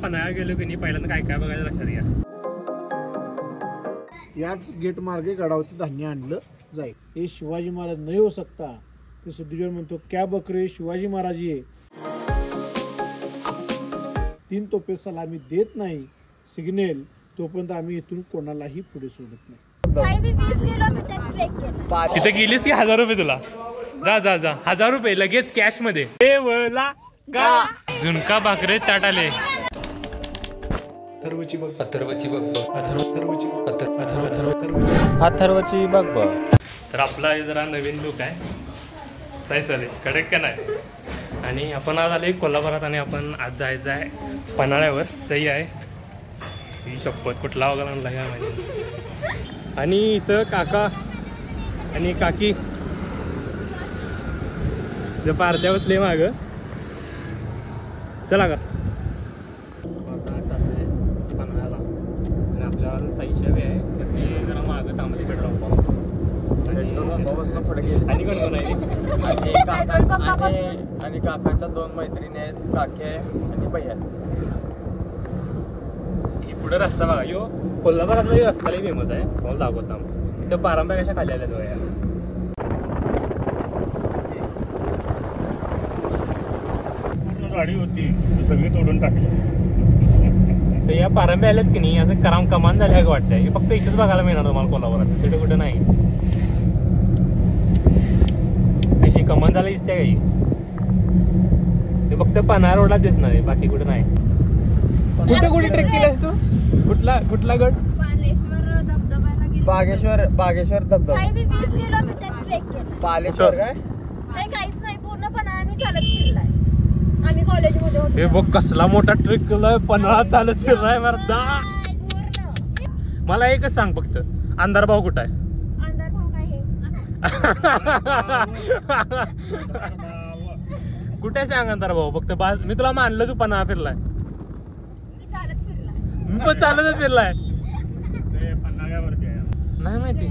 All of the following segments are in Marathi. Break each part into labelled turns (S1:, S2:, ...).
S1: पन्हाळा गेलो की नाही पहिल्यांदा काय काय बघायचं लक्षात घ्या.
S2: याच गेट मार्गे गडावरती धान्य आणलं जाईल. हे शिवाजी महाराज नाही होऊ शकता ते सिद्धीजवळ म्हणतो क्या बकरे शिवाजी महाराज ये. 3 तोफे सलामी देत नाही सिग्नल तोपर्यंत आम्ही इथून कोणालाही पुढे सोडत नाही.
S1: तिथे गेलीस की 1000 रुपये तुला. जा जा जा 1000 रुपये लगेच कॅश मध्ये. झुणका भाकरे ताट आले.
S3: अथर्वची बघ बघ.
S1: तर आपला जरा नवीन लुक आहे. सायसले कडक का नाही. आणि आपण आज आले कोल्हापुरात आणि आपण आज जायचं आहे पन्हाळ्यावर. जाई आहे ही शपथ कुठला वगैरे आणला का माहिती. आणि इथं काका आणि काकी जर पारत्या बसले माग. चला का चाललंय पन्हाळ्याला. आणि आपल्याला साईशे आहे तर ते जरा मागं थांबले पेट्रोल पंप. आणि कोण कोण आहे
S3: आणि काकांच्या 2 मैत्रिणी आहेत, काकी आणि भैया.
S1: पुढे रस्ता बघा. यो कोल्हापुरातला रस्ताही फेमस आहे. तुम्हाला दाखवता इथं पारंब्या कशा खाली आल्या दोया.
S4: गाडी होती सगळी तोडून टाकली.
S1: तर या पारंब्या आल्यात की नाही असं कमान झाल्या का वाटतंय. हे फक्त इथंच बघायला मिळणार तुम्हाला कोल्हापुरात. तिथे कुठे नाही अशी कमान झालं दिसते काही. ते फक्त पन्हाळा रोडला दिसणार आहे बाकी कुठे नाही. कुठे कुठे ट्रेक केलास तू. कुठला गड.
S3: बागेश्वर धबधबा. बालेश्वर काय
S5: काहीच नाही पूर्णपणे आम्ही चालत फिरलाय. आम्ही कॉलेजमध्ये होतो.
S1: हे बघ कसला मोठा ट्रेक केलाय. पन्हाळा चालत फिरलाय मर्दा. मला एकच सांग फक्त अंधार भाऊ कुठं आहे.
S5: अंधार भाऊ काय
S1: कुठे सांग अंधार भाऊ फक्त. मी तुला मानलं तू पन्हाळा फिरलाय.
S5: मी चालत फिरलाय.
S1: मी पण चालतच फिरलाय.
S4: पन्हाळ्यावरती आहे.
S1: नाही माहिती.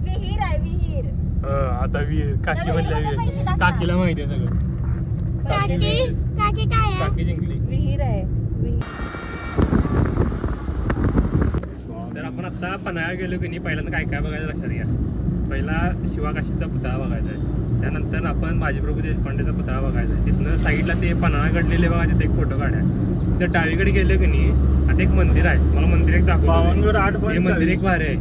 S5: विहीर आहे विहीर.
S1: आता विहीर काकी म्हणल्या. काकीला माहिती आहे सगळं.
S5: काकी काय आहे.
S1: काकी जिंकली.
S5: विहीर आहे.
S1: तर आपण आता पन्हाळा गेलो की नाही पहिल्यांदा काय काय बघायचं लक्षात घ्या. पहिला शिवाकाशीचा पुतळा बघायचा आहे. त्यानंतर आपण बाजीप्रभू देशपांडेचा पुतळा बघायचा आहे. तिथनं साईडला ते पन्हाळा घडलेले बघा. तिथे एक फोटो काढा. तिथं डावीकडे गेलो की नाही आता एक मंदिर आहे. मला मंदिर एक दाखवतो. हे मंदिर एक भारी आहे.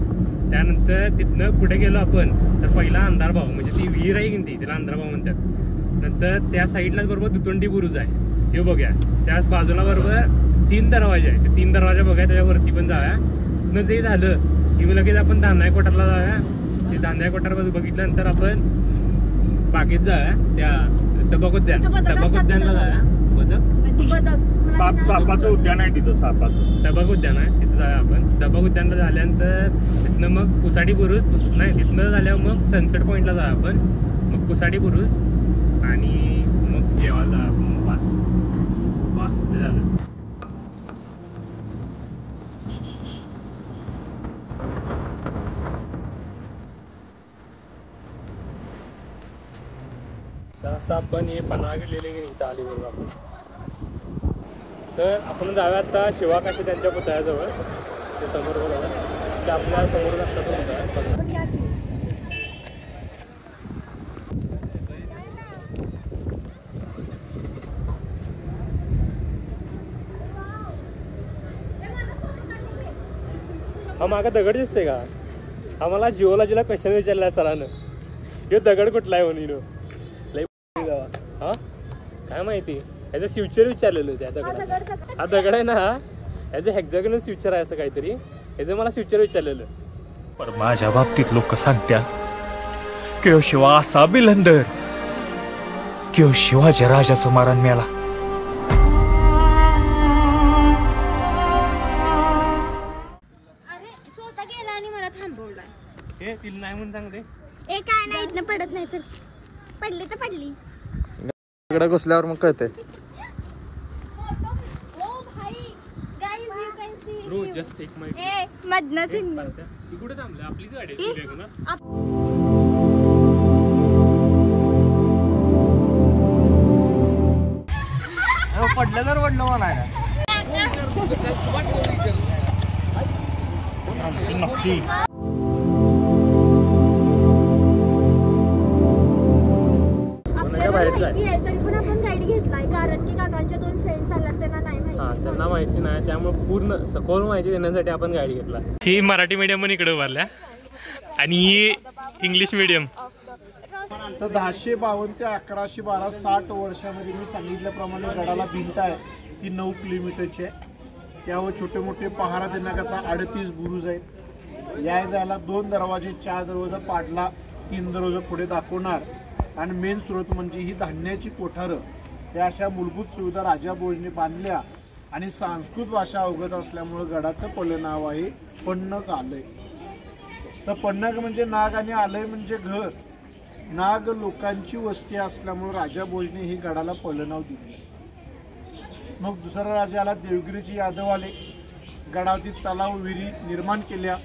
S1: त्यानंतर तिथनं पुढे गेलो आपण तर पहिला अंधारभाव म्हणजे ती विहीर आहे की ती तिला अंधारभाव म्हणतात. नंतर त्या साईडलाच बरोबर दुतंडी बुरुज आहे. ते बघूया. त्याच बाजूला बरोबर 3 दरवाजे आहे. ते 3 दरवाजे बघा. त्याच्यावरती पण जाऊया. तिथनं जे झालं की मी लगेच आपण धांधाय कोठारला जाऊया. ते धांधाय कोठार बघितल्यानंतर आपण बागेत जाऊया. त्या टबक उद्यानला जाऊया.
S4: सापाचं उद्यान आहे तिथं. सापाचं
S1: टबक उद्यान आहे तिथं जाऊया आपण. टबक उद्यानला झाल्यानंतर तिथनं मग कुसाडी बुरुज नाही. तिथनं झाल्यावर मग सनसेट पॉईंटला जाऊया आपण. मग कुसाडी बुरुज आणि मग जेवायला जाऊया आपण. बस ते झालं. आता आपण हे पन्हाळा गेलेले की इथं आली बरोबर आपण. तर आपण जाऊया आता शिवाकाशी त्यांच्या पुतळ्याजवळ. ते समोर बघा. ते आपल्या समोर असतात पुतळा. हा मागा दगड दिसते का. आम्हाला जिओलॉजीला क्वेश्चन विचारला सरानं. हे दगड कुठला आहे म्हणून. हा काय माहिती. याचं फ्युचर विचारलेलं त्या दगडात. हा दगड आहे ना याचं हेक्झॅगोनल फ्युचर आहे असं काहीतरी. याचं मला फ्युचर विचारलेलं.
S6: पण माझ्या बाबतीत लोक सांगत्या किंवा शिवा असा बिलंदर किंवा शिवाजी राजाचं मारण मिळाला.
S5: अरे स्वतः गेला आणि मला थांबवलाय.
S1: हे तिला नाही म्हणून सांगते.
S5: ए काय नाही इथनं पडत नाही. चल पडली तर पडली.
S3: दगड घुसल्यावर मग कळते.
S1: ब्रो जस्ट टेक माय.
S5: ए मधनच
S1: ती कुठे थांबले. आपलीच गाडी आहे ना.
S3: पडलं तर पडलं म्हणायला.
S4: नक्की
S5: आपल्याला
S1: बाहेरचं आहे.
S5: माहिती आहे तरी पण आपण गाईड घेतलाय कारण की काकांच्या 2 फ्रेंड्स आल्यात त्यांना नाही
S1: हा
S5: माहिती.
S1: त्यांना माहिती नाही त्यामुळे पूर्ण सखोल माहिती देण्यासाठी आपण गाडी घेतला. ही मराठी मीडियम पण इकडे उभारल्या आणि ही इंग्लिश मीडियम.
S2: तर 1052 ते 1112 60 वर्षामध्ये मी सांगितल्याप्रमाणे गडाला भिंत आहे ती 9 किलोमीटरची आहे. त्यावर छोटे मोठे पहारा देण्याकरता 38 बुरुज आहेत. या जायला 2 दरवाजे 4 दरवाजा पाडला 3 दरवाजा पुढे दाखवणार. आणि मेन स्रोत म्हणजे ही धान्याची कोठारं या अशा मूलभूत सुविधा राजा भोजने बांधल्या. आणि संस्कृत भाषा अवगत असल्यामुळं गडाचं पहिलं नाव आहे पन्नग आलय. तर पन्नग म्हणजे नाग आणि आलय म्हणजे घर. नाग लोकांची वस्ती असल्यामुळे राजा भोजने ही गडाला पहिलं नाव दिले. मग दुसरा राजा आला देवगिरीचे यादव आले. गडावरती तलाव विहिरी निर्माण केल्या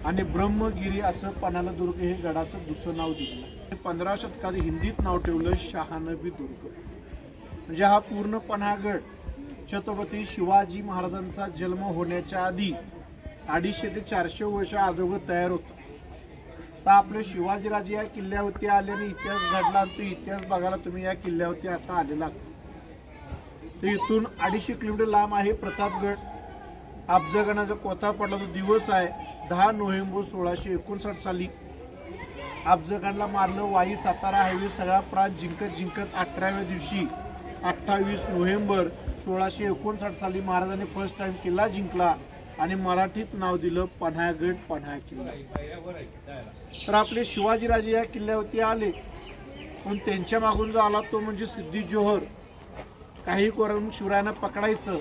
S2: आणि ब्रह्मगिरी असं पन्हाळा दुर्ग हे गडाचं दुसरं नाव दिलं. 15व्या शतकात हिंदीत नाव ठेवलं शहानबी दुर्ग. म्हणजे हा पूर्ण पन्हागड छत्रपती शिवाजी महाराजांचा जन्म होण्याच्या आधी 250 ते 400 वर्ष अगोदर तयार होता. तर आपले शिवाजीराजे या किल्ल्यावरती आल्याने इतिहास घडला आणि तो इतिहास बघायला तुम्ही या किल्ल्यावरती आता आलेला. तर इथून 250 किलोमीटर लांब आहे प्रतापगड. अफजलखानाचा कोथा पडला तो दिवस आहे 10 नोव्हेंबर 1659 साली. अफजलखानला मारलं. वाई सातारा हायवे सगळा प्रांत जिंकत 18व्या दिवशी 28 नोव्हेंबर 1659 साली महाराजांनी फर्स्ट टाइम किल्ला जिंकला आणि मराठीत नाव दिलं पन्हागड पन्हा किल्ला. तर आपले शिवाजीराजे या किल्ल्यावरती आले पण त्यांच्या मागून जो आला तो म्हणजे सिद्धी जोहर. काही करून शिवरायांना पकडायचं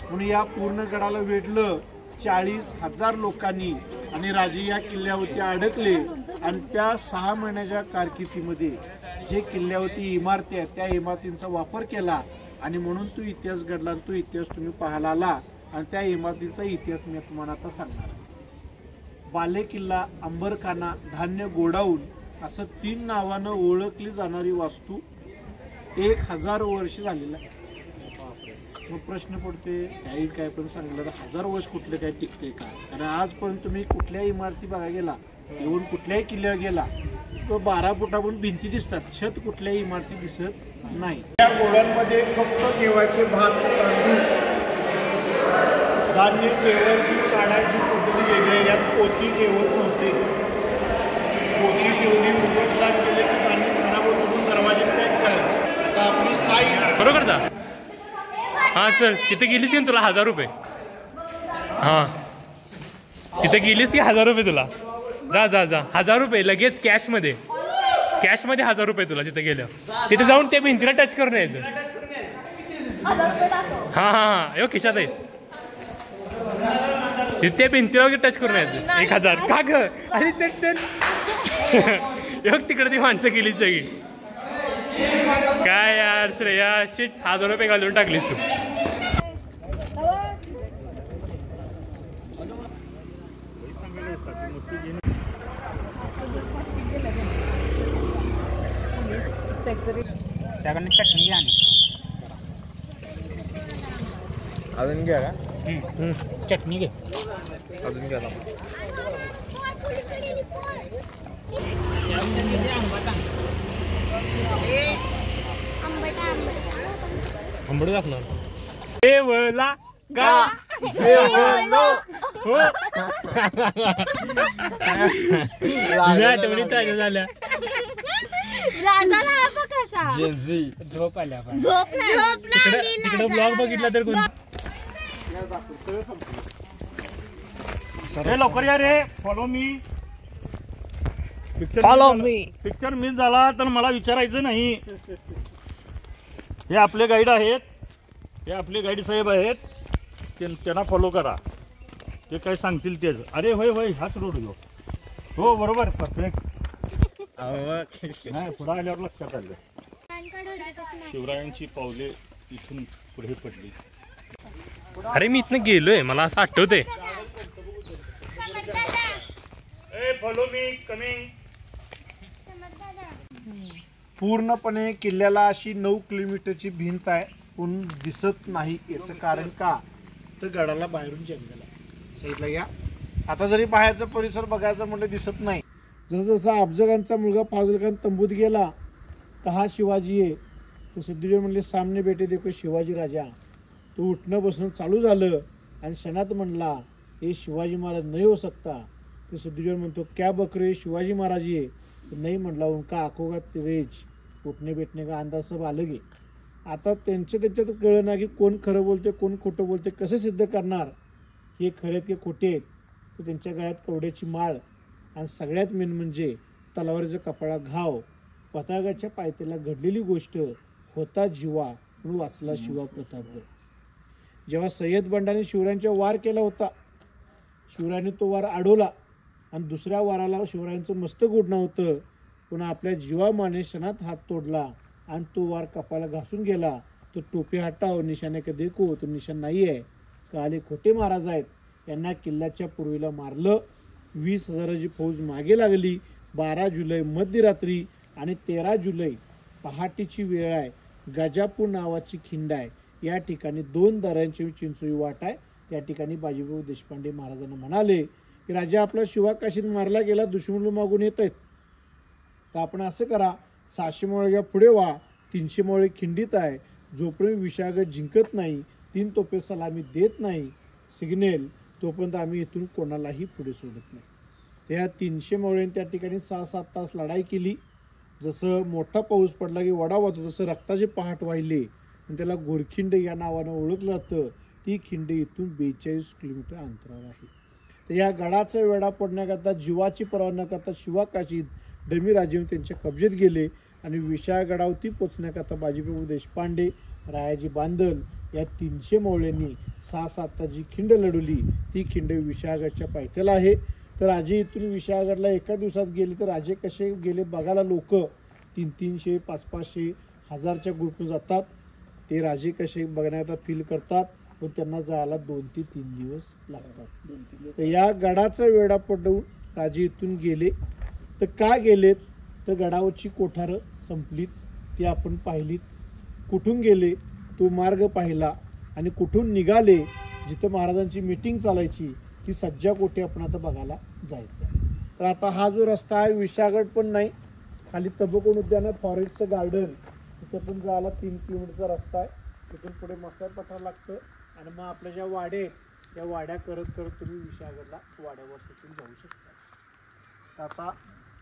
S2: म्हणून या पूर्ण गडाला वेढलं 40,000 लोकांनी आणि राजे या किल्ल्यावरती अडकले. आणि त्या 6 महिन्याच्या कारकिर्दीमध्ये जे किल्ल्यावरती इमारती आहेत त्या इमारतींचा वापर केला आणि म्हणून तो इतिहास घडला. तो इतिहास तुम्ही पाहायला आला आणि त्या इमारतीचा इतिहास मी तुम्हाला आता सांगणार. बाले किल्ला, अंबरखाना, धान्य गोडाऊन असं 3 नावानं ओळखली जाणारी वास्तू 1000 वर्ष झालेला आहे. मग प्रश्न पडते काही काय पण सांगितलं तर 1000 वर्ष कुठले काय टिकते का? कारण आजपर्यंत तुम्ही कुठल्याही इमारती बघायला गेला येऊन कुठल्याही किल्ल्यावर गेला तो 12 फुटावरून भिंती दिसतात. छत कुठल्याही इमारती दिसत नाही. या गोडांमध्ये फक्त ठेवायचे भात तांदूळ धान्य ठेवायची काढायची पद्धती वेगळी. यात पोती ठेवत नव्हते. पोती ठेवली उघड साफ केले की धान्य खराब होतो म्हणून दरवाजे पॅक करायचे. आता आपली साईड
S1: बरोबर का? हा चल तिथे गेलीस की तुला 1000 रुपये. हा तिथे गेलीस की 1000 रुपये तुला. जा जा जा 1000 रुपये लगेच कॅशमध्ये 1000 रुपये तुला तिथे गेलं. तिथे जाऊन त्या भिंतीला टच करून यायचं.
S5: 1000 रुपये दाखव.
S1: हा हा हा यो खिशात आहे. तिथे भिंतीला टच करून यायचं. 1000 का ग? आणि चल चल योग तिकडे ती माणसं गेली सगळी. काय यार श्रेया शिट 1000 रुपये घालून टाकलीस तू.
S3: त्याकडनं चटणी घ्या अजून घ्या का?
S1: चटणी घे
S3: अजून घ्या.
S1: आंबट दाखणार. देवला गा हो आठवणी ताज्या झाल्या.
S5: लाजाला हा बघ कसा.
S1: झोप आल्या.
S5: झोप लागली
S1: तिकडे ब्लॉग बघितला तर कोण
S4: लवकर या रे. Follow me. पिक्चर मिस झाला तर मला विचारायचं नाही. हे आपले गाईड आहेत. हे आपले गाईड साहेब आहेत. त्यांना फॉलो करा. ते काय सांगतील तेच. अरे होय होय हाच रोड घेऊ. हो बरोबर परफेक्ट. नाही पुढे आल्यावर लक्षात आलं शिवरायांची पावले इथून पुढे पडली.
S1: अरे मी इथनं गेलोय मला असं आठवतंय.
S4: Follow me coming.
S2: पूर्णपणे किल्ल्याला अशी 9 किलोमीटरची भिंत आहे पण दिसत नाही. याचं कारण का तर गडाला बाहेरून जंगल आहे. साईडला या आता जरी बाहेरचा परिसर बघायचा म्हटलं दिसत नाही. जसं जसा अफजगांचा मुलगा फाजल खान तंबूत गेला तर हा शिवाजी आहे, तर सिद्धूजी म्हणले सामने बेटे देखो शिवाजी राजा. तो उठणं बसणं चालू झालं आणि क्षणात म्हणला हे शिवाजी महाराज नाही हो सकता. तर सिद्धूजी म्हणतो क्या बकरे शिवाजी महाराज ये. नाही म्हटला उनका आंखों का तेज उठणे बैठणे का अंदाज सब अलग आहे. आता त्याच्यात कळलं ना की कोण खरं बोलते कोण खोटं बोलते, कसे सिद्ध करणार हे खरे आहेत की खोटे आहेत. तर त्यांच्या गळ्यात कवड्याची माळ आणि सगळ्यात मेन म्हणजे तलवारीचा कपाळा घाव. पताकाच्या पायथ्याला घडलेली गोष्ट होता जीवा म्हणून वाचला शिवा प्रतापगड. जेव्हा सय्यद बंडाने शिवरायांच्या वार केला होता, शिवरायांनी तो वार अडवला आणि दुसऱ्या वाराला शिवरायांचं मस्तक उडणं होतं, पण आपल्या जीवामाने क्षणात हात तोडला आणि तो वार कपाला घासून गेला. तो टोपी हटाव निशाने का देखो तो निशाण नाही आहे. काले खोटे महाराज आहेत, यांना किल्ल्याच्या पूर्वीला मारलं. 20,000ची फौज मागे लागली. 12 जुलै मध्यरात्री आणि 13 जुलै पहाटेची वेळ आहे. गजापूर नावाची खिंड आहे. या ठिकाणी 2 दऱ्यांची चिंचोळी वाट आहे. त्या ठिकाणी बाजीप्रभू देशपांडे महाराजांना म्हणाले की राजा आपला शिवा काशीत मारला गेला, दुश्मन मागून येत आहेत, तर आपण असं करा 600 मोळ्या पुढे व्हा, 300 मोळे खिंडीत आहे, जोपर्यंत विशागत जिंकत नाही 3 तोफे सलामी देत नाही सिग्नेल तोपर्यंत आम्ही इथून कोणालाही पुढे सोडत नाही. त्या 300 मोळ्यांनी त्या ठिकाणी 6-7 तास लढाई केली. जसं मोठा पाऊस पडला की वडा वाहतो तसं रक्ताचे पहाट वाहिले आणि त्याला गोरखिंड या नावानं ओळखलं जातं. ती खिंड इथून 42 किलोमीटर अंतरावर आहे. तर या गडाचा वेढा पडण्याकरता जीवाची पर्वा न करता शिवा काशीत डमी राजे त्यांच्या कब्जेत गेले आणि विशाळगडावरती पोचण्याकरता बाजीप्रभू देशपांडे, रायाजी बांदल या 300 मोळ्यांनी 6-7 ताची खिंड लढवली. ती खिंड विशाळगडच्या पायथ्याला आहे. तर राजे इथून विशाळगडला एका दिवसात गेले तर राजे कसे गेले बघायला लोक 300-300, 500-500, 1000च्या ग्रुपने जातात. ते राजे कसे बघण्याचा फील करतात, पण त्यांना जायला 2 ते 3 दिवस लागतात. तर या गडाचा वेढा पडवून राजे इथून गेले. तर का गेलेत तर गडावरची कोठारं संपलीत, ती आपण पाहिलीत. कुठून गेले तो मार्ग पाहिला आणि कुठून निघाले जिथं महाराजांची मीटिंग चालायची ती सज्जा कोठी आपण आता बघायला जायचं. तर आता हा जो रस्ता आहे विशाळगड पण नाही, खाली तबकोण उद्यान आहे, फॉरेस्टचं गार्डन, तिथं पण जायला 3 किलोमीटरचा रस्ता आहे. तिथून पुढे मसाई पठार लागतं आणि मग आपल्या ज्या वाड्या आहेत त्या वाड्या करत करत तुम्ही विशाळगडला वाड्यावर तिथून जाऊ शकता. तर आता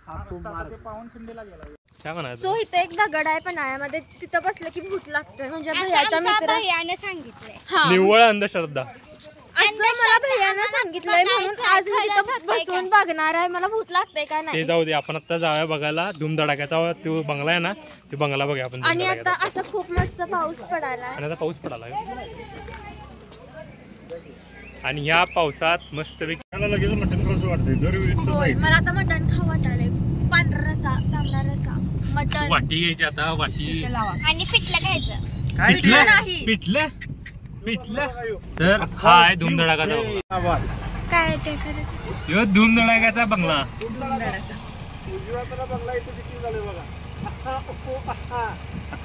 S2: हा तो मार्ग पावनखिंडीला गेला.
S1: काय म्हणायचं
S5: सो इथे एक दगड आहे पन्हाळ्यामध्ये, तिथं बसलं की भूत लागतं म्हणजे भैयाच्या मित्राने सांगितलंय.
S1: निव्वळ अंधश्रद्धा
S5: असं मला भैयानं सांगितलंय, म्हणून आज मी तिथं बसून बघणार आहे मला भूत लागतंय का
S1: ते
S5: नाही.
S1: जाऊ दे, आपण आता जाऊया बघायला धुमधडाक्याचा तो बंगला आहे ना, ते बंगला बघूया आपण.
S5: आणि आता असं खूप मस्त पाऊस पडायला
S1: आणि आता पाऊस पडाला आणि ह्या पावसात मस्त
S4: लगेच मटण खावंसं वाटतंय.
S5: होय, मला आता मटण खाऊ वाटायलंय. पांढरा रसा, तांबडा रसा, मटण
S1: वाटी घ्यायची आता, वाटी
S5: आणि पिठलं घ्यायचं.
S1: काय
S5: पिठलं नाही.
S1: पिठलं पिठलं. तर हा आहे धुमधडाकाचा
S5: काय ते खरं
S1: ह्यो धुमधडाक्याचा बंगला.
S2: उजव्याचा बंगला इथे किती झाले बघा.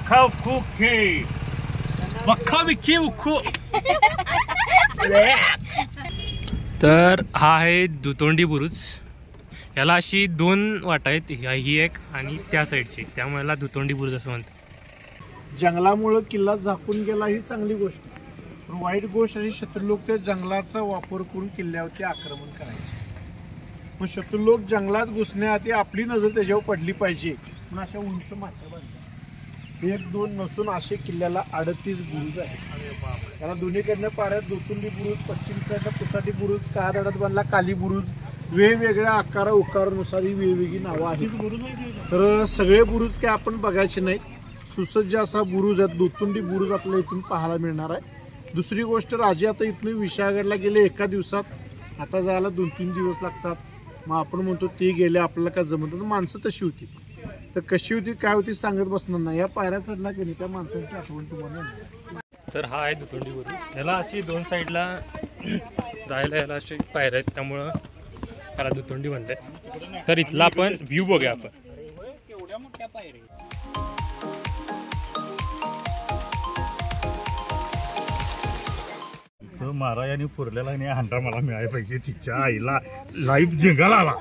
S4: खाऊ खूप खे
S1: वखा विखी उखू. तर हा आहे दुतोंडी बुरुज. याला अशी 2 वाटा आहेत, ही एक आणि त्या साईडची, त्यामुळे याला दुतोंडी बुरुज असं म्हणतात.
S2: जंगलामुळं किल्ला झाकून गेला ही चांगली गोष्ट, पण वाईट गोष्ट आणि शत्रू लोक त्या जंगलाचा वापर करून किल्ल्यावरती आक्रमण करायचे. पण शत्रू लोक जंगलात घुसण्याआधी आपली नजर त्याच्यावर पडली पाहिजे म्हणून अशा उंच माथ्या बांधल्या. 1-2 नसून असे किल्ल्याला 38 बुरुज आहेत. त्याला दोन्हीकडनं पाऱ्यात दुतोंडी बुरुज, पश्चिम साईडला पुसाटी बुरुज, काळादडात बांधला काली बुरुज, वेगवेगळ्या आकार उकारानुसार ही वेगवेगळी नावं आहेत. तर सगळे बुरुज काय आपण बघायचे नाहीत. सुसज्ज असा बुरुज आहे, दुतोंडी बुरुज आपल्याला इथून पाहायला मिळणार आहे. दुसरी गोष्ट, राजे आता इथून विशाळगडला गेले एका दिवसात, आता जायला 2-3 दिवस लागतात. मग आपण म्हणतो ते गेले आपल्याला काय जमत, माणसं तशी होती. तर कशी होती काय होती सांगत बसणार नाही. या पायऱ्या चढला की नाही त्या माणसांची आठवण तुम्हाला येणार.
S1: तर हा आहे दुतोंडी बुरुज. याला अशी 2 साईडला जायला याला अशी पायऱ्या आहेत, त्यामुळं त्याला दुतोंडी म्हणतात. तर इथला आपण व्ह्यू बघूया आपण.
S4: तो महाराजांनी पुरलेला आणि हांडा मला मिळायला पाहिजे. तिच्या आईला लाईफ जिंगाला आला.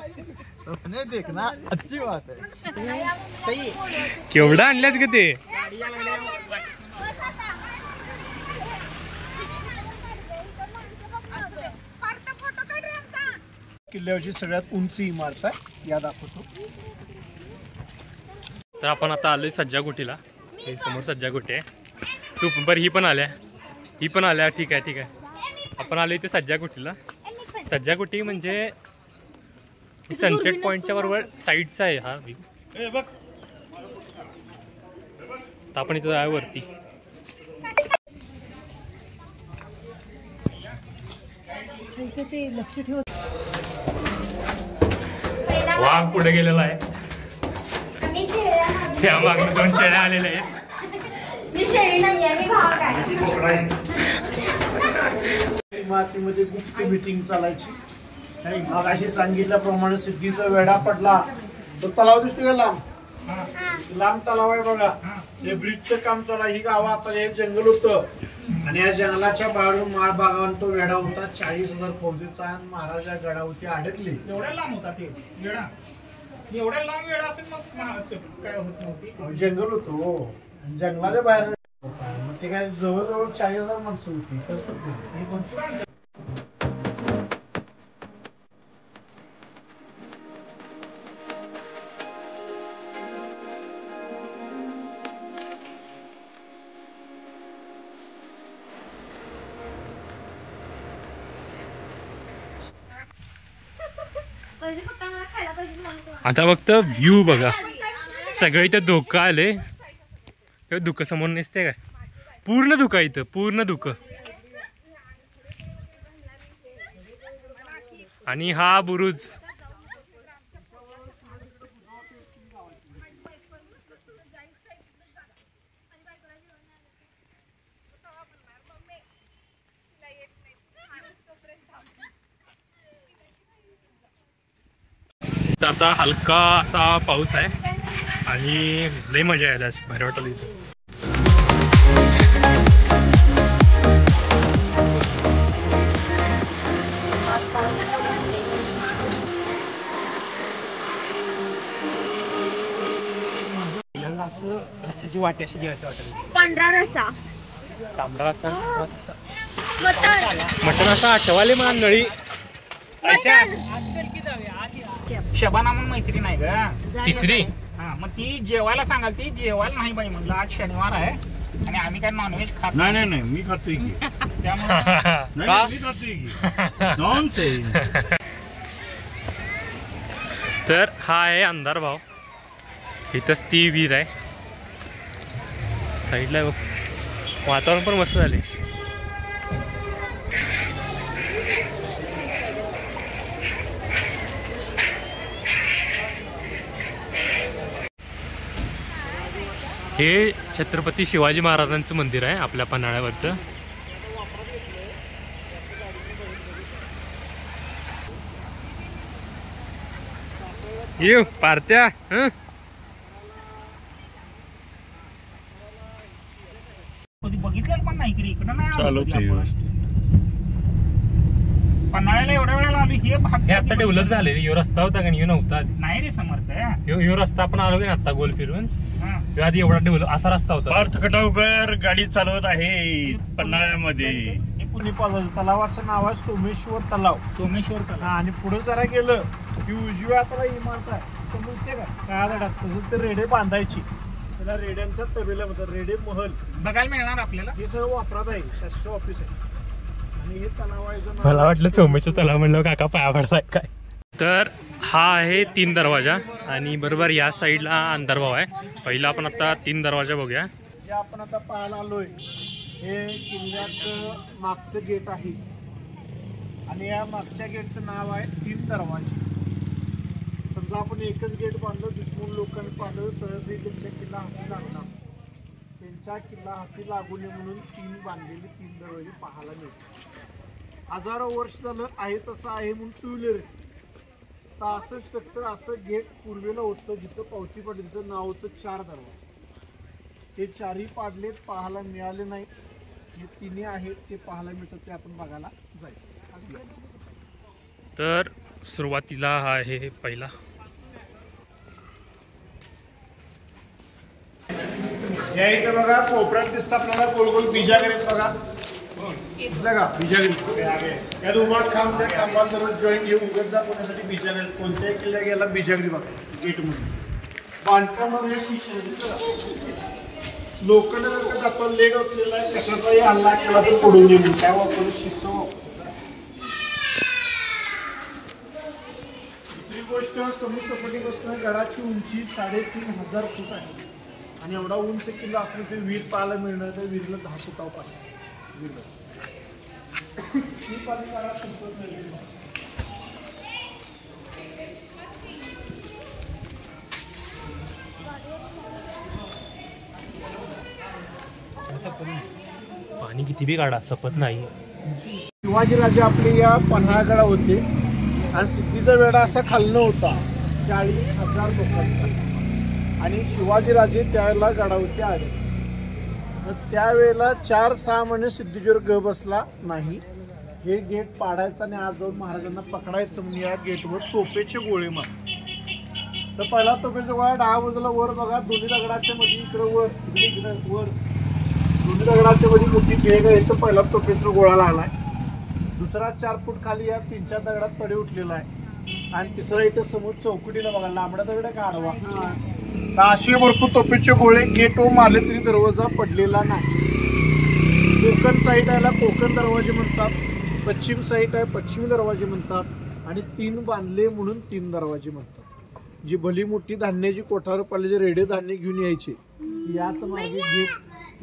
S3: सपने देखना अच्छी बात है.
S1: केवढा आणल्यास ग ते?
S2: किल्ल्यावरची सगळ्यात उंच इमारत आहे, या दाखवतो.
S1: तर आपण आता आलोय सज्जागोटीला. हे समोर सज्जागोटी आहे. तू बरं ही पण आल्या. ठीक आहे. आपण आलोय इथे सज्जागोटीला. सज्जागोटी म्हणजे सनसेट पॉईंटच्या बरोबर साईडचा आहे हा व्ह्यू.
S4: बघ
S1: तर आपण इथं जाऊया वरती. वाघ पुढे गेलेला आहे. त्या मागनं 2 शेळ्या आलेल्या आहेत.
S5: मी शेळी नाहीये, मी भाग आहे.
S2: इमारतीमध्ये गुप्त मीटिंग चालायची. मगाशी सांगितल्याप्रमाणे सिद्धीचा वेढा पडला. तो तलाव दिसतो का लांब तलाव आहे बघा. हे ब्रिजचं काम चालू आहे. ही गाव आता हे जंगल होतं आणि या जंगलाच्या बाहेरून माळ बागावर तो वेढा होता. 40,000 फौजेचा आणि महाराज या गडावरती अडकले.
S7: एवढ्या लांब होता ते वेडा. एवढ्या लांब वेडा असेल मग काय होत नव्हती.
S2: जंगल होतो जंगलाच्या बाहेर मग ते काय जवळजवळ 40,000 माणसं होती.
S1: आता फक्त व्ह्यू बघा. सगळं इथं धुकं आले. धुकं समोर नसते काय? पूर्ण धुकं इथं, पूर्ण धुकं. आणि हा बुरुज. आता हलका असा पाऊस आहे आणि लय मजा यायला भारी वाटलं इथे. असं रस्त्याची वाटी अशी घ्यायची वाटत.
S5: पांढरा रस्सा,
S1: तांबडा रस्सा,
S5: मटण,
S1: मटण असा आठवाले मला नळी.
S7: शबाना म्हणून मैत्रीण आहे का?
S1: तिसरी.
S7: हा मग ती जेवायला सांगाल. ती जेवायला नाही बाई म्हणलं आज शनिवार आहे आणि आम्ही काय नॉनव्हेज खात
S4: नाही मी खातोय की.
S7: त्यामुळे
S4: मी खातोय की. नॉनसेन्स.
S1: तर हा आहे अंधार भाव. इथंच ती विहीर आहे साईडला. वातावरण पण मस्त झाले. हे छत्रपती शिवाजी महाराजांचं मंदिर आहे आपल्या पन्हाळ्यावरचं. येऊ पारत्या.
S7: कधी बघितलेलं पण नाही इकडं नाही आलो
S4: चालू
S7: कधी
S4: ते
S7: आपण.
S4: व्यवस्थित.
S7: पन्हाळ्याला एवढ्या वेळेला आलो. हे भाग
S1: हे आता डेव्हलप झाले. यो रस्ता होता का नाही? नव्हता आधी.
S7: नाही रे समर्थ.
S1: यो रस्ता आपण आलो की नाही आता गोल फिरून.
S7: हा.
S1: ह्यो आधी एवढा डेव्हलप असा रस्ता होता.
S4: पार्थ खटावकर गाडी चालवत आहे पन्हाळ्यामध्ये.
S2: हे पुणे पालव तलावाचं नाव आहे सोमेश्वर तलाव.
S7: सोमेश्वर तलाव.
S2: आणि पुढे जरा गेलं की उजव्या हाताला इमारत आहे. समजते का काय तसं ते रेडे बांधायची. त्याला रेड्यांचा तबेला म्हणतात. रेडे महल
S7: बघायला मिळणार आपल्याला.
S2: हे सगळं वापरात आहे. शासकीय ऑफिस आहे. आणि हे तलावाचं नाव
S1: मला वाटलं सोमेश्वर तलाव म्हणलं काका पाया पडलाय काय. तर हा आहे 3 दरवाजा आणि बरोबर या साईडला अंतर्भाव आहे. पहिला आपण आता 3 दरवाजा बघूया.
S2: जे आपण आता पाहायला आलोय हे किल्ल्याचं मागचं गेट आहे आणि या मागच्या गेटचं नाव आहे 3 दरवाजे. समजा आपण एकच गेट बांधलं, दुश्मन लोकांनी बांधलं, सहजही त्यांच्या किल्ला हाती लागणार. त्यांच्या किल्ला हाती लागू नये म्हणून 3 बांधलेले 3 दरवाजे पाहायला मिळतात. हजारो वर्ष झालं आहे तसं आहे म्हणून ठेवले रे. तर असं स्ट्रक्चर, असं गेट पूर्वेला होतं. जिथं पावती पडली तिथं नाव होतं 4 दरवाजे. हे 4ही पाडलेत, पाहायला मिळाले नाही. हे तिन्ही आहेत ते पाहायला मिळतात, ते आपण बघायला जायचं.
S1: तर सुरुवातीला हा आहे पहिला.
S2: या इथे बघा कोपऱ्यात दिसतं आपल्याला गोल गोल बिजागरीत बघा, दिसलं का बिजागरी. यात उभा खांब त्या खांबाला जर जॉईन घेऊन उगत जा कोणासाठी बिजागरी, कोणत्याही किल्ल्या गेला बिजागरी बघा. गेटमध्ये बांधकामामध्ये लोखंड जातो लेट असलेला आहे, कशाचाही हल्ला केला तर सोडून येईल त्या वापरून शिस्त. दुसरी गोष्ट, समुद्रसपाटीपासून गडाची उंची 3500 फूट आहे आणि एवढा उंच किल्ला असलं ते वीर पाहायला मिळणार, तर वीरला 10 फुटाव पाहिजे. वीर पाहिजे
S1: पाणी किती बी काढा सपत नाही.
S2: शिवाजीराजे आपले या पन्हाळगडा होते आणि सिद्धीचा वेढा असा खालनं होता 40,000 लोकांचा आणि शिवाजीराजे त्यावेळेला गडावरती आले. तर त्यावेळेला 4-6 महिने सिद्धीजीवर ग बसला नाही. हे गेट पाडायचं आणि आज जाऊन महाराजांना पकडायचं म्हणजे या गेटवर तोफेचे गोळे मार. तर पहिला तोफेचा गोळा डाव्या बाजूला वर बघा, दोन्ही दगडाच्या मध्ये इकडं वर, इकडे वर, दोन्ही दगडाच्या मध्ये मोठी भेग आहे. तर पहिला तोफेचा गोळा लागलाय. दुसरा 4 फूट खाली या 3-4 दगडात तडे उठलेला आहे आणि तिसरा इथं समोर चौकटीला बघा लांबडा दगड का आडवा. असे भरपूर तोफेचे गोळे गेट व मारले तरी दरवाजा पडलेला नाही. कोकण साईड आहे कोकण दरवाजे म्हणतात, पश्चिम साईड आहे पश्चिमी दरवाजे म्हणतात आणि 3 बांधले म्हणून 3 दरवाजे म्हणतात. जी भली मोठी धान्याची कोठार पडले जे रेडे धान्य घेऊन यायचे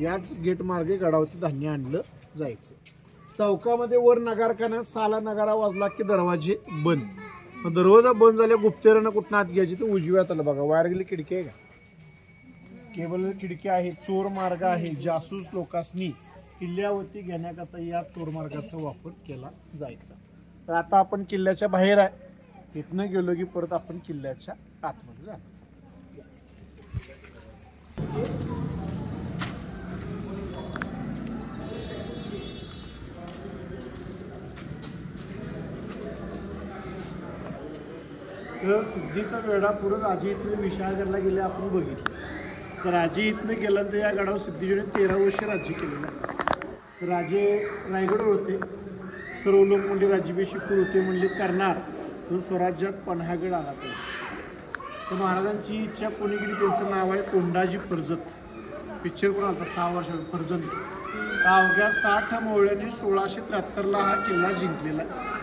S2: याच गेट मार्गे गडावरती धान्य आणलं जायचं. चौकामध्ये वर नगारखाना, 6ला नगारा वाजला की दरवाजे बंद. मग दरवाजा बंद झाल्या गुप्तेरानं कुठं आत घ्यायची तर उजव्यात आलं बघा, वायर गेली खिडकी आहे का, केबल खिडकी आहे. चोर मार्ग आहे, जासूस लोकांनी किल्ल्यावरती घेण्याकरता या चोर मार्गाचा वापर केला जायचा. तर आता आपण किल्ल्याच्या बाहेर आहे, इथनं गेलो की परत आपण किल्ल्याच्या आतमध्ये जाणार. तर सिद्धीचा वेढा पुढं राजे इथून विशाळगडला गेले आपण बघितलं. तर राजे इथनं गेल्यानंतर या गडावर सिद्धीजीने 13 वर्ष राज्य केलेलं आहे. राजे रायगडवर होते, सर्व लोक म्हणजे राज्याभिषेक होते म्हणले करणार तर स्वराज्यात पन्हाळगड आला तर महाराजांची इच्छा कोणी केली, त्यांचं नाव आहे कोंडाजी फर्जत. पिक्चर पण आता 6 वर्षावर फर्जत. अवघ्या 60 मोहळ्यांनी 1673ला हा किल्ला जिंकलेला आहे.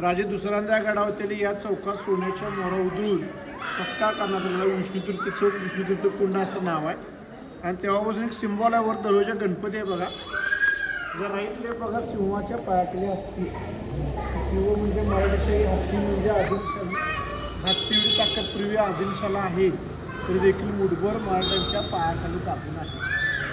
S2: राजे दुसऱ्यांदा गडावर त्याला या चौकात सोन्याच्या मोहरा उधळून सत्ता करण्यात आलेला. विष्णुतीर्थ चौक, विष्णुतीर्थ कुंड असं नाव आहे आणि तेव्हापासून एक सिंबॉल आहे. वर दरवाजा गणपती आहे बघा. जर राईटले बघा सिंहाच्या पायाखाली हत्ती. सिंह म्हणजे मराठीशाही, हत्ती म्हणजे आदिलशाही. हत्तीवरी ताकद पूर्वी आदिलशाला आहे तरी देखील मुठभर मराठ्यांच्या पायाखाली टाकून आहे.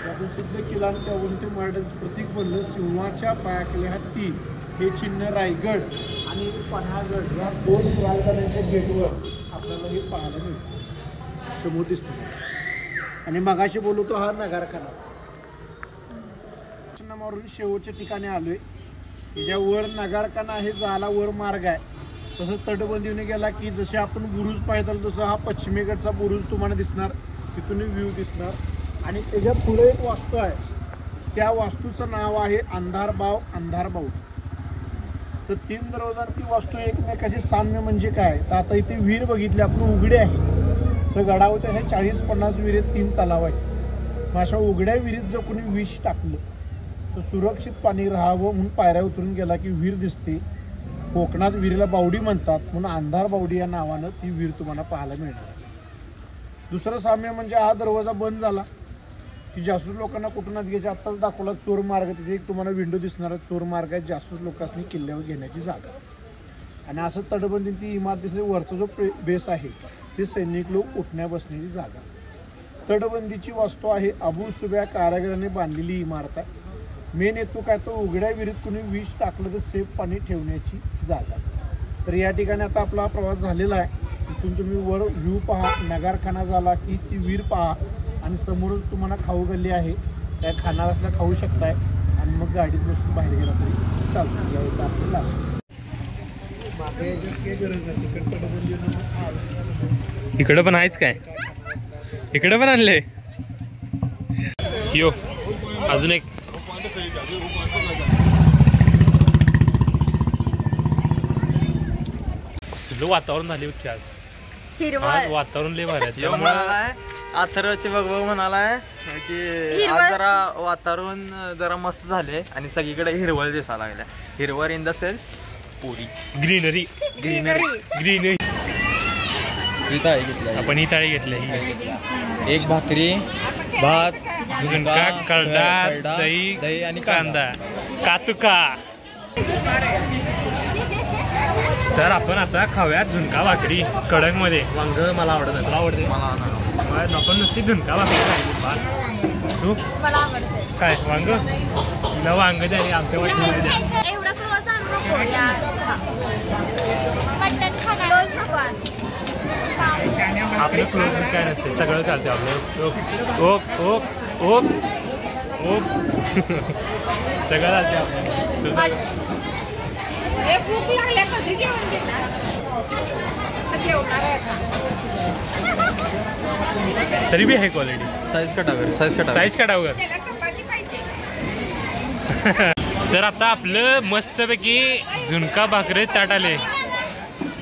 S2: त्यातून सिद्ध केला आणि त्यापासून ते मराठ्यांचं प्रतीक बनलं. सिंहाच्या पायाखाली हत्ती हे चिन्ह रायगड आणि पन्हाळगड या 2 राजधान्यांच्या गेटवर आपल्याला हे पाहायला मिळतं, समोर दिसतं. आणि मगाशी बोलतो हा नगारखाना. मारून शेवटच्या ठिकाणी आलोय. ज्या वर नगारखाना आहे, जायला वर मार्ग आहे. तसं तटबंदीने गेला की जसे आपण बुरुज पाहिजे तसं हा पश्चिमेकडचा बुरुज तुम्हाला दिसणार, तिथून व्ह्यू दिसणार. आणि त्याच्या पुढे एक वास्तू आहे, त्या वास्तूचं नाव आहे अंधारबाव. अंधारबाव. तर 3 दरवाजांची वास्तू एकमेकाची साम्य म्हणजे काय, तर आता इथे विहीर बघितली आपण, उघडे आहे. तर गडावरच्या हे 40-50 विहिरीत 3 तलाव आहेत. मग अशा उघड्या विहिरीत जर कोणी विष टाकलं तर सुरक्षित पाणी राहावं म्हणून पायऱ्या उतरून गेला की विहीर दिसते. कोकणात विहिरीला बावडी म्हणतात म्हणून अंधार बावडी या नावानं ती विहीर तुम्हाला पाहायला मिळणार. दुसरं साम्य म्हणजे हा दरवाजा बंद झाला की जासूस लोकांना कुठून घ्यायचे. आत्ताच दाखवला चोर मार्ग, तिथे एक तुम्हाला विंडो दिसणार आहे. चोर मार्ग आहे, जासूस लोकांनी किल्ल्यावर घेण्याची जागा. आणि असं तटबंदी ती इमारत दिसली. वरचा जो बेस आहे ते सैनिक लोक उठण्या बसण्याची जागा. तटबंदीची वास्तू आहे अबू सुब्या कारागिराने बांधलेली इमारत आहे. मेन हेतू काय, तो उघड्या विहिरीत कुणी विष टाकलं तर सेफ पाणी ठेवण्याची जागा. तर या ठिकाणी आता आपला प्रवास झालेला आहे. इथून तुम्ही वर व्ह्यू पहा, नगारखाना झाला की ती विहीर पहा आणि समोरच तुम्हाला खाऊ गल्ली आहे, त्या खाणार असल्या खाऊ शकताय. आणि मग गाडीत बसून बाहेर गेला तरी चालतं. यावेळी आपल्याला मागे याच्यात काही गरज नाही. तिकडे
S1: इकडं पण आहेच काय? इकडं पण आणले. यो अजून एक कसलं वातावरण झाले होते आज. आज वातावरण लय भारी आहे.
S3: यो म्हणालाय अथर्वचे बघ म्हणालाय की आज जरा वातावरण जरा मस्त झाले आणि सगळीकडे हिरवळ दिसायला लागल्या. हिरवळ in the sense puri
S1: greenery greenery. आपण ही थाळी घेतली.
S3: एक भाकरी, भात,
S1: झुणका, खरडा, दही
S3: आणि
S1: कांदा, कातुका. तर आपण आता खाऊयात झुणका भाकरी कडक मध्ये. वांग मला आवडत नाही. तुला आवडते? मला आपण नुसती झुणका भाकरी खायची. बस. तू
S5: मला आवडते
S1: काय वांग? तुला वांग द्या आणि आमच्या वाटणी द्या.
S5: एवढा क्लोज आणू नको यार. मटण खाणार
S1: आपलं क्लोज काय नसते. सगळं चालते आपलं. ओक ओक ओक ओक सगळं चालते आपलं.
S5: भूक लागल्या कधी जेवण देणार?
S1: तरी बी आहे क्वालिटी.
S3: साईज कटावर
S1: साईज काढावं. तर आता आपलं मस्तपैकी झुणका भाकरी ताट आले.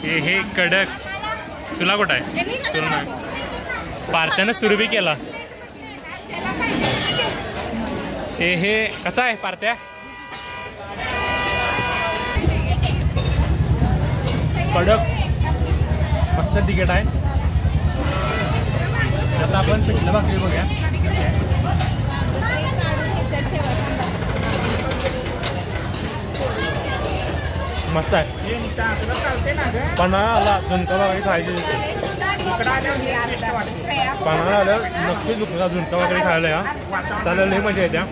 S1: हे कडक. तुला कुठं आहे? तुला नाही. पार्ट्यानं सुरू बी केला. हे कसं आहे पार्ट्या? कडक मस्त तिकीट आहे. आता आपण पिठलं भाकरी बघूया. मस्त आहे. पन्हाळा आला झुणका भाकरी खायची. पन्हाळा आलं नक्की झुणका भाकरी खायला या. त्याला लई मजा येत्या.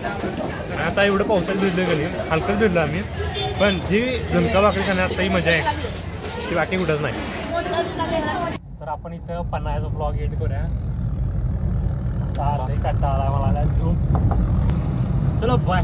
S1: आता एवढं पावसात भिजलं गेली. हलकंच भिजलं आम्ही. पण जी झुणका भाकरी खाण्यात आताही मजा आहे ती बाकी कुठंच नाही. तर आपण इथं पन्हाळ्याचा ब्लॉग एंड करूया. कंटाळा मला झूम. चलो बाय.